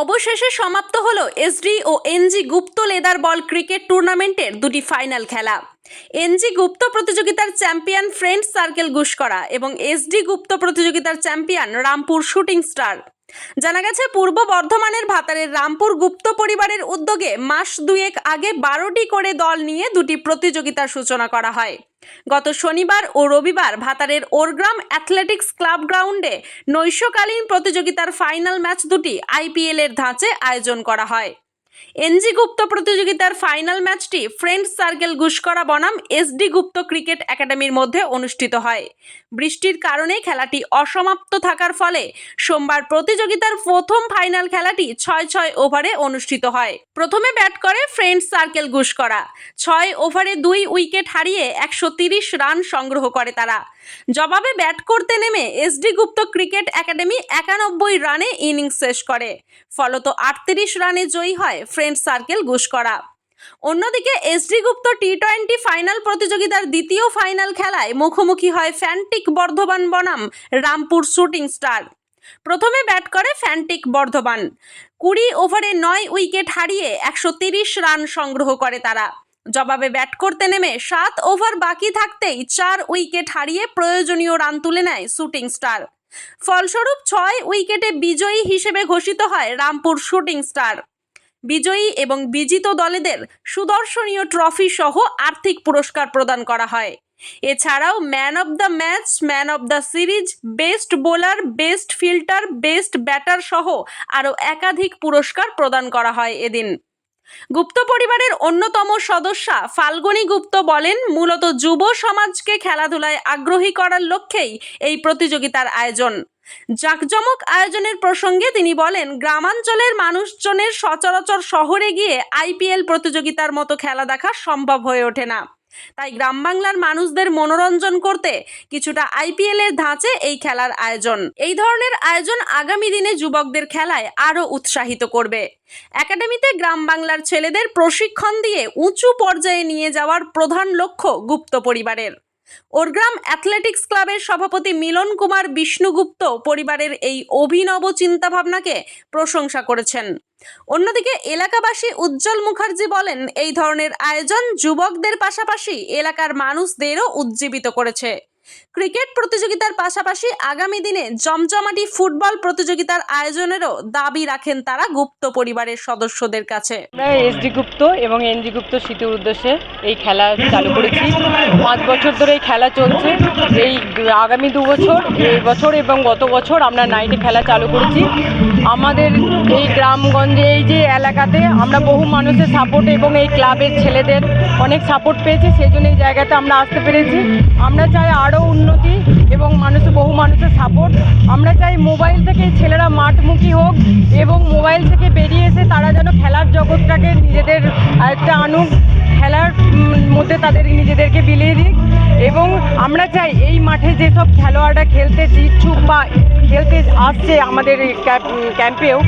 অবশেষে সমাপ্ত হলো এসডি ও এনজি গুপ্ত লেদার বল ক্রিকেট টুর্নামেন্টের দুটি ফাইনাল খেলা। এনজি গুপ্ত প্রতিযোগিতার চ্যাম্পিয়ন ফ্রেন্ডস সার্কেল গুসকরা এবং এসডি গুপ্ত প্রতিযোগিতার চ্যাম্পিয়ন রামপুর শুটিং স্টার। জানা গেছে পূর্ব বর্ধমানের ভাতারের রামপুর গুপ্ত পরিবারের উদ্যোগে মাস দুয়েক আগে 12টি করে দল নিয়ে দুটি প্রতিযোগিতার সূচনা করা হয়। গত শনিবার ও রবিবার ভাতারের ওরগ্রাম অ্যাথলেটিক্স ক্লাব গ্রাউন্ডে নৈশকালীন প্রতিযোগিতার ফাইনাল ম্যাচ দুটি আইপিএল এর ধাঁচে আয়োজন করা হয়। এনজি গুপ্ত প্রতিযোগিতার ফাইনাল ম্যাচটি ফ্রেন্ডস সার্কেল গুসকরা বনাম এসডি গুপ্ত ক্রিকেট একাডেমির মধ্যে অনুষ্ঠিত হয়। বৃষ্টির কারণে খেলাটি অসমাপ্ত থাকার ফলে সোমবার প্রতিযোগিতার প্রথম ফাইনাল খেলাটি 6 ওভারে অনুষ্ঠিত হয়। প্রথমে ব্যাট করে ফ্রেন্ডস সার্কেল গুসকরা। 6 ওভারে 2 উইকেট হারিয়ে 130 রান সংগ্রহ করে তারা। জবাবে ব্যাট করতে নেমে এসডি গুপ্ত ক্রিকেট একাডেমি 91 রানে ইনিংস শেষ করে। ফলত 38 রানে জয়ী হয় ফ্রেন্ডস সার্কেল গুসকরা। অন্যদিকে এসডি গুপ্ত টি20 ফাইনাল প্রতিযোগিতার দ্বিতীয় ফাইনাল খেলায় মুখোমুখি হয় ফ্যান্টিক বর্ধমান বনাম রামপুর শুটিং স্টার। প্রথমে ব্যাট করে ফ্যান্টিক বর্ধমান। 20 ওভারে 9 উইকেট হারিয়ে 130 রান সংগ্রহ করে তারা। জবাবে ব্যাট করতে নেমে 7 ওভার বাকি থাকতেই 4 উইকেট হারিয়ে প্রয়োজনীয় রান তুলে নেয় শুটিং স্টার। ফলস্বরূপ 6 উইকেটে বিজয়ী হিসেবে ঘোষিত হয় রামপুর শুটিং স্টার। বিজয়ী এবং বিজিত দলেদের সুদর্শনীয় ট্রফি সহ আর্থিক পুরস্কার প্রদান করা হয়। এছাড়াও man of the match, man of the series, best bowler, best fielder, best batter সহ আরও একাধিক পুরস্কার প্রদান করা হয় এদিন। গুপ্ত পরিবারের অন্যতম সদস্যা ফাল্গুনী গুপ্ত বলেন, মূলত যুব সমাজকে খেলাধুলায় আগ্রহী করার লক্ষ্যেই এই প্রতিযোগিতার আয়োজন। জাঁকজমক আয়োজনের প্রসঙ্গে তিনি বলেন, গ্রামাঞ্চলের মানুষজনের সচরাচর শহরে গিয়ে আইপিএল প্রতিযোগিতার মতো খেলা দেখা সম্ভব হয়ে ওঠে না। তাই গ্রাম বাংলার মানুষদের মনোরঞ্জন করতে কিছুটা আইপিএল এর ধাঁচে এই খেলার আয়োজন। এই ধরনের আয়োজন আগামী দিনে যুবকদের খেলায় আরও উৎসাহিত করবে। একাডেমিতে গ্রাম বাংলার ছেলেদের প্রশিক্ষণ দিয়ে উঁচু পর্যায়ে নিয়ে যাওয়ার প্রধান লক্ষ্য গুপ্ত পরিবারের। ওরগ্রাম অ্যাথলেটিক্স ক্লাবের সভাপতি মিলন কুমার বিষ্ণুগুপ্ত পরিবারের এই অভিনব চিন্তাভাবনাকে প্রশংসা করেছেন। অন্যদিকে এলাকাবাসী উজ্জ্বল মুখার্জি বলেন, এই ধরনের আয়োজন যুবকদের পাশাপাশি এলাকার মানুষদেরও উজ্জীবিত করেছে। ক্রিকেট প্রতিযোগিতার পাশাপাশি আগামী দিনে জমজমাটি ফুটবল প্রতিযোগিতার আয়োজনেরও দাবি রাখেন তারা গুপ্ত পরিবারের সদস্যদের কাছে। আমরা এসডি গুপ্ত এবং এনজি গুপ্ত স্মৃতির উদ্দেশ্যে এই খেলা চালু করেছি। 5 বছর ধরে এই খেলা চলছে। এই আগামী 2 বছর, এই বছর এবং গত বছর আমরা নাইটে খেলা চালু করেছি। আমাদের এই গ্রামগঞ্জে এই যে এলাকাতে আমরা বহু মানুষের সাপোর্ট এবং এই ক্লাবের ছেলেদের অনেক সাপোর্ট পেয়েছি, সেই জন্য এই জায়গাতে আমরা আসতে পেরেছি। আমরা চাই আরও উন্নতি এবং বহু মানুষের সাপোর্ট। আমরা চাই মোবাইল থেকে ছেলেরা মাঠমুখী হোক এবং মোবাইল থেকে বেরিয়ে এসে তারা যেন খেলার জগৎটাকে নিজেদের একটা আনুক, খেলার মধ্যে তাদের নিজেদেরকে বিলিয়ে দিক। এবং আমরা চাই এই মাঠে যেসব খেলোয়াড়রা খেলতে ইচ্ছুক বা খেলতে আসছে আমাদের এই ক্যাম্পেও,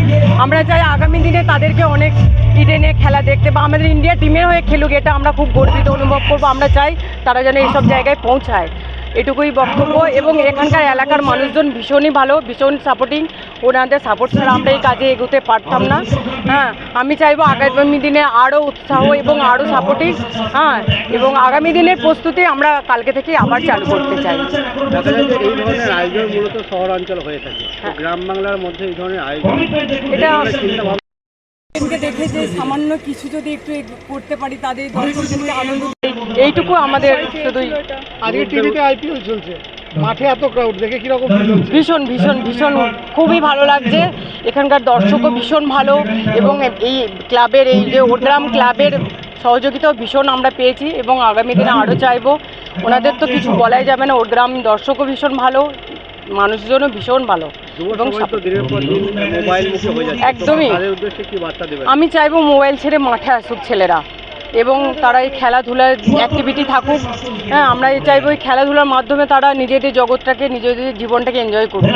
আমরা চাই আগামী দিনে তাদেরকে অনেক ইডেনে খেলা দেখতে বা আমাদের ইন্ডিয়া টিমের হয়ে খেলুক, এটা আমরা খুব গর্বিত অনুভব করবো। আমরা চাই তারা যেন এইসব জায়গায় পৌঁছায়, এটুকুই বক্তব্য। এবং এখানকার এলাকার মানুষজন ভীষণই ভালো, ভীষণ সাপোর্টিং। ওনাদের সাপোর্ট ছাড়া আমরা এই কাজে এগোতে পারতাম না। আমি চাইবো আগামী দিনে আরও উৎসাহ এবং আরও সাপোর্টিং। এবং আগামী দিনের প্রস্তুতি আমরা কালকে থেকে আবার চালু করতে চাই। এই ধরনের আয়োজন মূলত শহরাঞ্চল হয়ে থাকে, গ্রাম বাংলার মধ্যে এই ধরনের আয়োজন এটা দেখে যে সামান্য কিছু যদি একটু করতে পারি তাদের দর্শকদেরকে আনন্দ, এইটুকু আমাদের শুধুই। আজকে টিভিতে আইপিএল চলছে, মাঠে এত ক্রাউড দেখে কিরকম? ভীষণ ভীষণ ভীষণ খুবই ভালো লাগছে। এখানকার দর্শকও ভীষণ ভালো এবং এই ক্লাবের এই যে ওরগ্রাম ক্লাবের সহযোগিতাও ভীষণ আমরা পেয়েছি এবং আগামী দিনে আরও চাইবো। ওনাদের তো কিছু বলাই যাবে না, ওরগ্রাম দর্শকও ভীষণ ভালো, মানুষজনও ভীষণ ভালো এবং একদমই। আমি চাইবো মোবাইল ছেড়ে মাঠে আসুক ছেলেরা এবং তারা এই খেলাধুলার অ্যাক্টিভিটি থাকুক। আমরা চাইবো এই খেলাধুলার মাধ্যমে তারা নিজেদের জগৎটাকে, নিজেদের জীবনটাকে এনজয় করুক।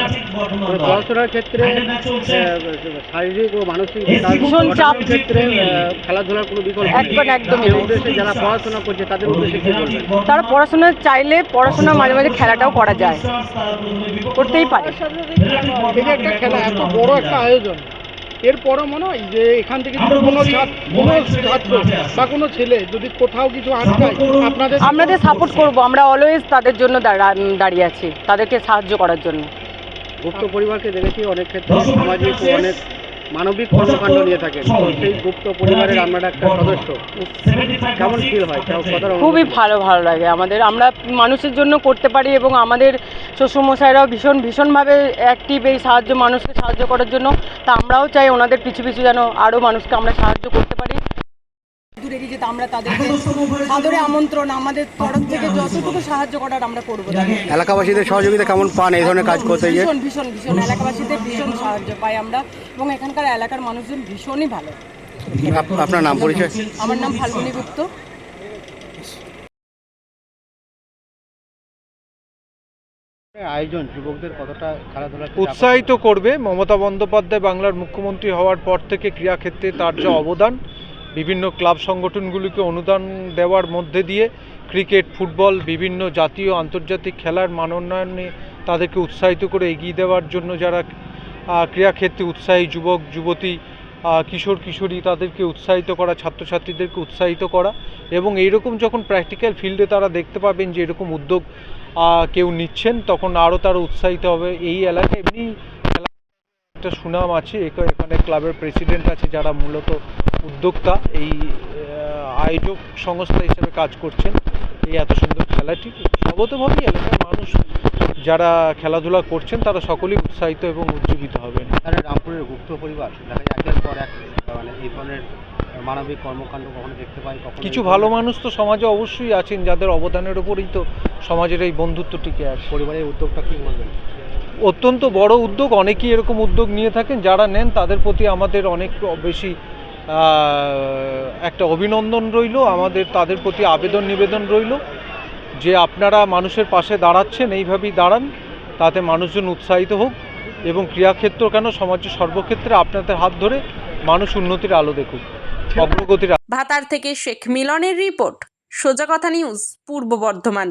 পড়াশোনার ক্ষেত্রে শারীরিক ও মানসিক ভীষণ চাপ ক্ষেত্রে খেলাধুলার কোনো বিকল্প একদমই উদ্দেশ্যে যারা পড়াশোনা করছে তাদের উদ্দেশ্যে কি বলবেন? তারা পড়াশোনা চাইলে পড়াশোনার মাঝে মাঝে খেলাটাও করা যায়, করতেই পারে। এই যে একটা খেলা, এত বড় একটা আয়োজন, এরপরও মনে হয় যে এখান থেকে যদি কোনো ছাত্র বা কোনো ছেলে যদি কোথাও কিছু আটকায় আপনাদের সাপোর্ট করব, আমরা অলওয়েজ তাদের জন্য দাঁড়িয়ে আছি, তাদেরকে সাহায্য করার জন্য। গুপ্ত পরিবারকে দেখেছি অনেক ক্ষেত্রে সামাজিক ও অনেক মানবিক কর্মকাণ্ড নিয়ে থাকেন, তো সেই গুপ্ত পরিবারের আপনারা একটা সদস্য, কেমন ফিল হয়? খুবই ভালো লাগে আমাদের, আমরা মানুষের জন্য করতে পারি এবং আমাদের শ্বশুরমশাইরাও ভীষণভাবে অ্যাক্টিভ এই মানুষকে সাহায্য করার জন্য। তা আমরাও চাই ওনাদের পিছু যেন আরও মানুষকে আমরা সাহায্য করতে পারি। দূরে গিয়ে যেতে আমরা তাদেরকে সাদরে আমন্ত্রণ, আমাদের তরফ থেকে যতটুকু সাহায্য করার আমরা করবো। এলাকাবাসীদের সহযোগিতা কেমন পান এই ধরনের কাজ করতে গিয়ে? ভীষণ এলাকাবাসীদের ভীষণ সাহায্য পাই আমরা, এবং এখানকার এলাকার মানুষজন ভীষণই ভালো। আপনার নাম পরিচয়? আমার নাম ফাল্গুনী গুপ্ত। আয়োজন যুবকদের কতটা খেলাধুলা উৎসাহিত করবে। মমতা বন্দ্যোপাধ্যায় বাংলার মুখ্যমন্ত্রী হওয়ার পর থেকে ক্রীড়াক্ষেত্রে তার যে অবদান, বিভিন্ন ক্লাব সংগঠনগুলিকে অনুদান দেওয়ার মধ্যে দিয়ে ক্রিকেট, ফুটবল, বিভিন্ন জাতীয় আন্তর্জাতিক খেলার মান উন্নয়নে তাদেরকে উৎসাহিত করে এগিয়ে দেওয়ার জন্য যারা ক্রীড়াক্ষেত্রে উৎসাহী যুবক যুবতী, কিশোর কিশোরী, তাদেরকে উৎসাহিত করা, ছাত্রছাত্রীদেরকে উৎসাহিত করা, এবং এইরকম যখন প্র্যাকটিক্যাল ফিল্ডে তারা দেখতে পাবেন যে এরকম উদ্যোগ কেউ নিচ্ছেন, তখন আরও তারা উৎসাহিত হবে। এই এলাকায় এমনি একটা সুনাম আছে, এখানে ক্লাবের প্রেসিডেন্ট আছে যারা মূলত উদ্যোক্তা, এই আয়োজক সংস্থা হিসেবে কাজ করছেন এই এত সুন্দর খেলাটি। স্বগতভাবেই এলাকার মানুষ যারা খেলাধুলা করছেন তারা সকলেই উৎসাহিত এবং উজ্জীবিত হবেন। রামপুরের গুপ্ত পরিবার দেখা যায় একের পর এক মানে এই ধরনের মানবিক কর্মকাণ্ড কখনো দেখতে পাই, কিছু ভালো মানুষ তো সমাজে অবশ্যই আছেন যাদের অবদানের উপরেই তো সমাজের এই বন্ধুত্ব টিকে আছে। পরিবারের উদ্যোগটা কী বলবেন? অত্যন্ত বড় উদ্যোগ, অনেকেই এরকম উদ্যোগ নিয়ে থাকেন, যারা নেন তাদের প্রতি আমাদের অনেক বেশি একটা অভিনন্দন রইল, আমাদের তাদের প্রতি আবেদন নিবেদন রইল যে আপনারা মানুষের পাশে দাঁড়াচ্ছেন, এইভাবেই দাঁড়ান, তাতে মানুষজন উৎসাহিত হোক এবং ক্রীড়াক্ষেত্র কেন সমাজের সর্বক্ষেত্রে আপনাদের হাত ধরে মানুষ উন্নতির আলো দেখুক, অগ্রগতির। ভাতার থেকে শেখ মিলনের রিপোর্ট, সোজা কথা নিউজ, পূর্ব বর্ধমান।